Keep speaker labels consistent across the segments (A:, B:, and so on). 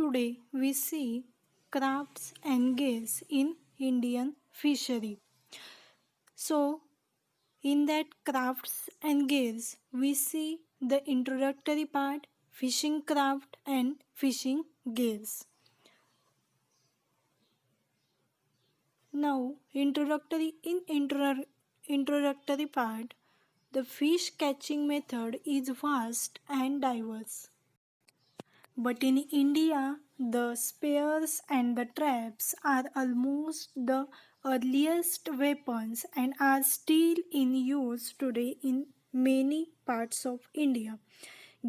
A: Today we see crafts and gears in Indian fishery. So, in that crafts and gears, we see the introductory part, fishing craft and fishing gears. Now, introductory part, the fish catching method is vast and diverse. But in India, the spears and the traps are almost the earliest weapons and are still in use today in many parts of India.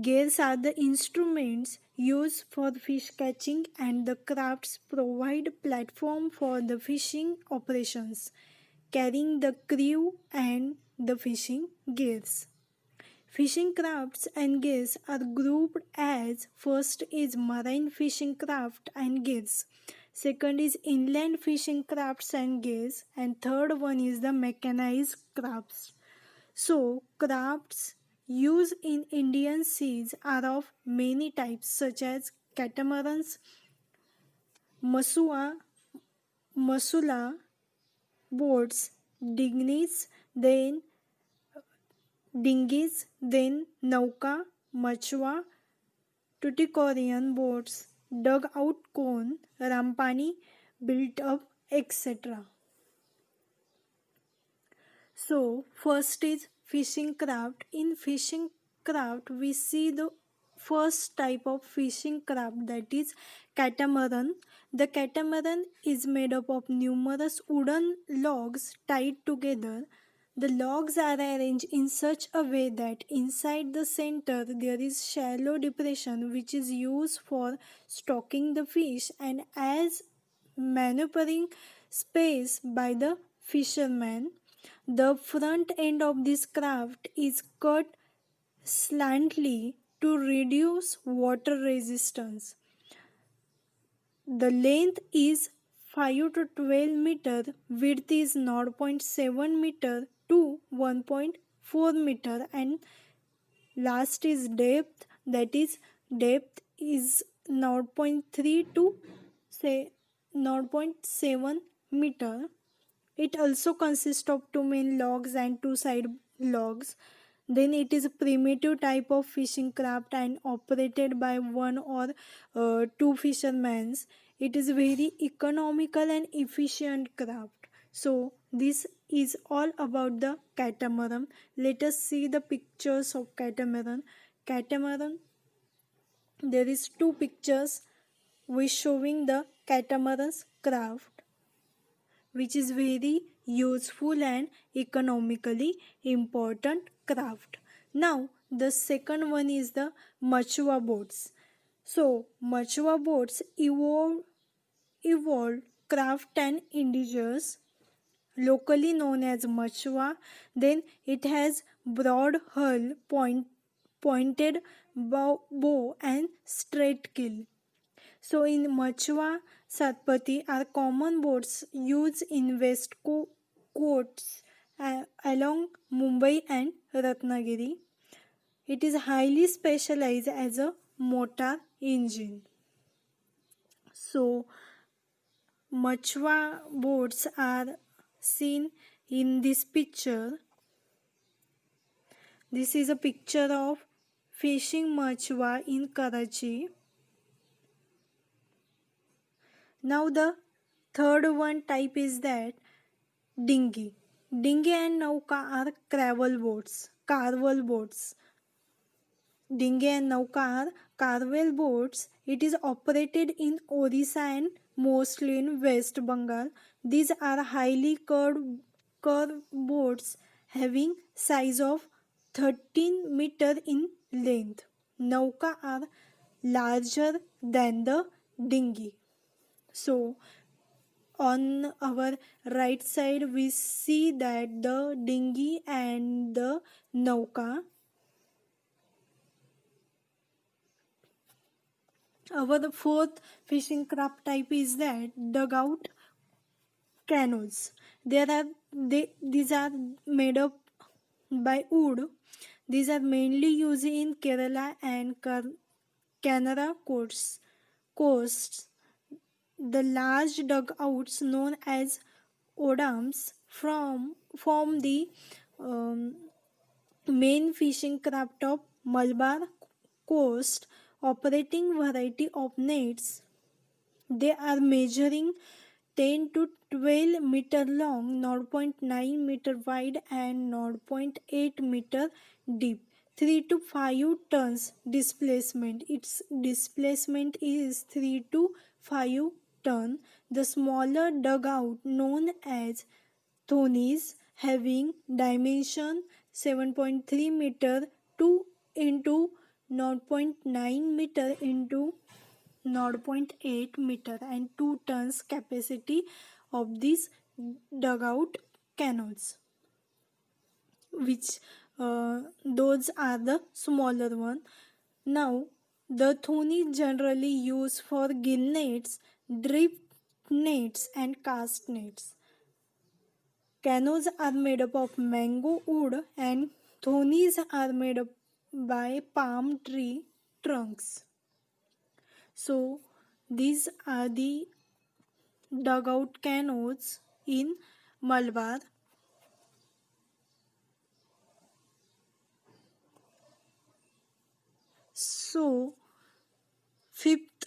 A: Gears are the instruments used for fish catching and the crafts provide platform for the fishing operations, carrying the crew and the fishing gears. Fishing crafts and gears are grouped as first is marine fishing craft and gears, second is inland fishing crafts and gears, and third one is the mechanized crafts. So, crafts used in Indian seas are of many types such as catamarans, masua, masula, boats, dinghies, then nauka, machwa, Tuticorin boats, dug-out cone, rampani, built up, etc. So, first is fishing craft. In fishing craft, we see the first type of fishing craft, that is catamaran. The catamaran is made up of numerous wooden logs tied together. The logs are arranged in such a way that inside the center there is shallow depression which is used for stocking the fish and as maneuvering space by the fisherman. The front end of this craft is cut slightly to reduce water resistance. The length is 5 to 12 meter, width is 0.7 meter to 1.4 meter, and last is depth, that is depth is 0.3 to say 0.7 meter. It also consists of two main logs and two side logs. Then it is a primitive type of fishing craft and operated by one or two fishermen. It is very economical and efficient craft. So this is all about the catamaran. Let us see the pictures of catamaran. Catamaran, there is two pictures which showing the catamaran's craft, which is very useful and economically important craft. Now, the second one is the machua boats. So, machua boats evolved craft and indigenous, locally known as machua. Then it has broad hull, pointed bow and straight keel. So in Machwa, Satpati are common boats used in west coasts along Mumbai and Ratnagiri. It is highly specialized as a motor engine. So Machwa boats are seen in this picture. This is a picture of fishing Machwa in Karachi. Now the third one type is that dinghy. Dinghy and nauka are carvel boats. Dinghy and nauka are carvel boats. It is operated in Odisha and mostly in West Bengal. These are highly curved boats having size of 13 meter in length. Nauka are larger than the dinghy. So on our right side we see that the dinghy and the nauka. Our fourth fishing craft type is that dugout canoes. These are made up by wood. These are mainly used in Kerala and Canara coasts. coasts, the large dugouts known as odams form the um, main fishing craft of Malabar coast, operating variety of nets. They are measuring 10 to 12 meter long, 0.9 meter wide and 0.8 meter deep. 3 to 5 tons displacement. Its displacement is 3 to 5 ton. The smaller dugout known as thonies having dimension 7.3 meter 2 into 0.9 meter into 0.8 meter and 2 tons capacity of these dugout canoes, which those are the smaller one. Now the thoni generally used for gill nets, drift nets and cast nets. Canoes are made up of mango wood and thonies are made up by palm tree trunks. So these are the dugout canoes in Malabar. So fifth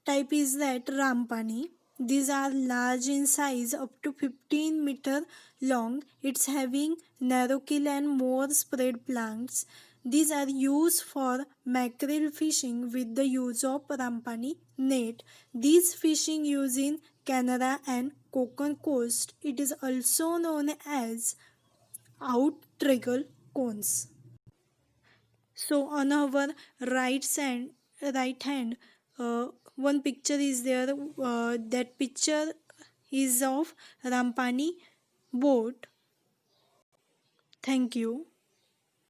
A: type is that rampani. These are large in size, up to 15 meter long. It's having narrow keel and more spread planks. These are used for mackerel fishing with the use of rampani net. These fishing used in Canada and Konkan coast. It is also known as outrigger cones. So on our right hand, one picture is there. That picture is of Rampani boat. Thank you.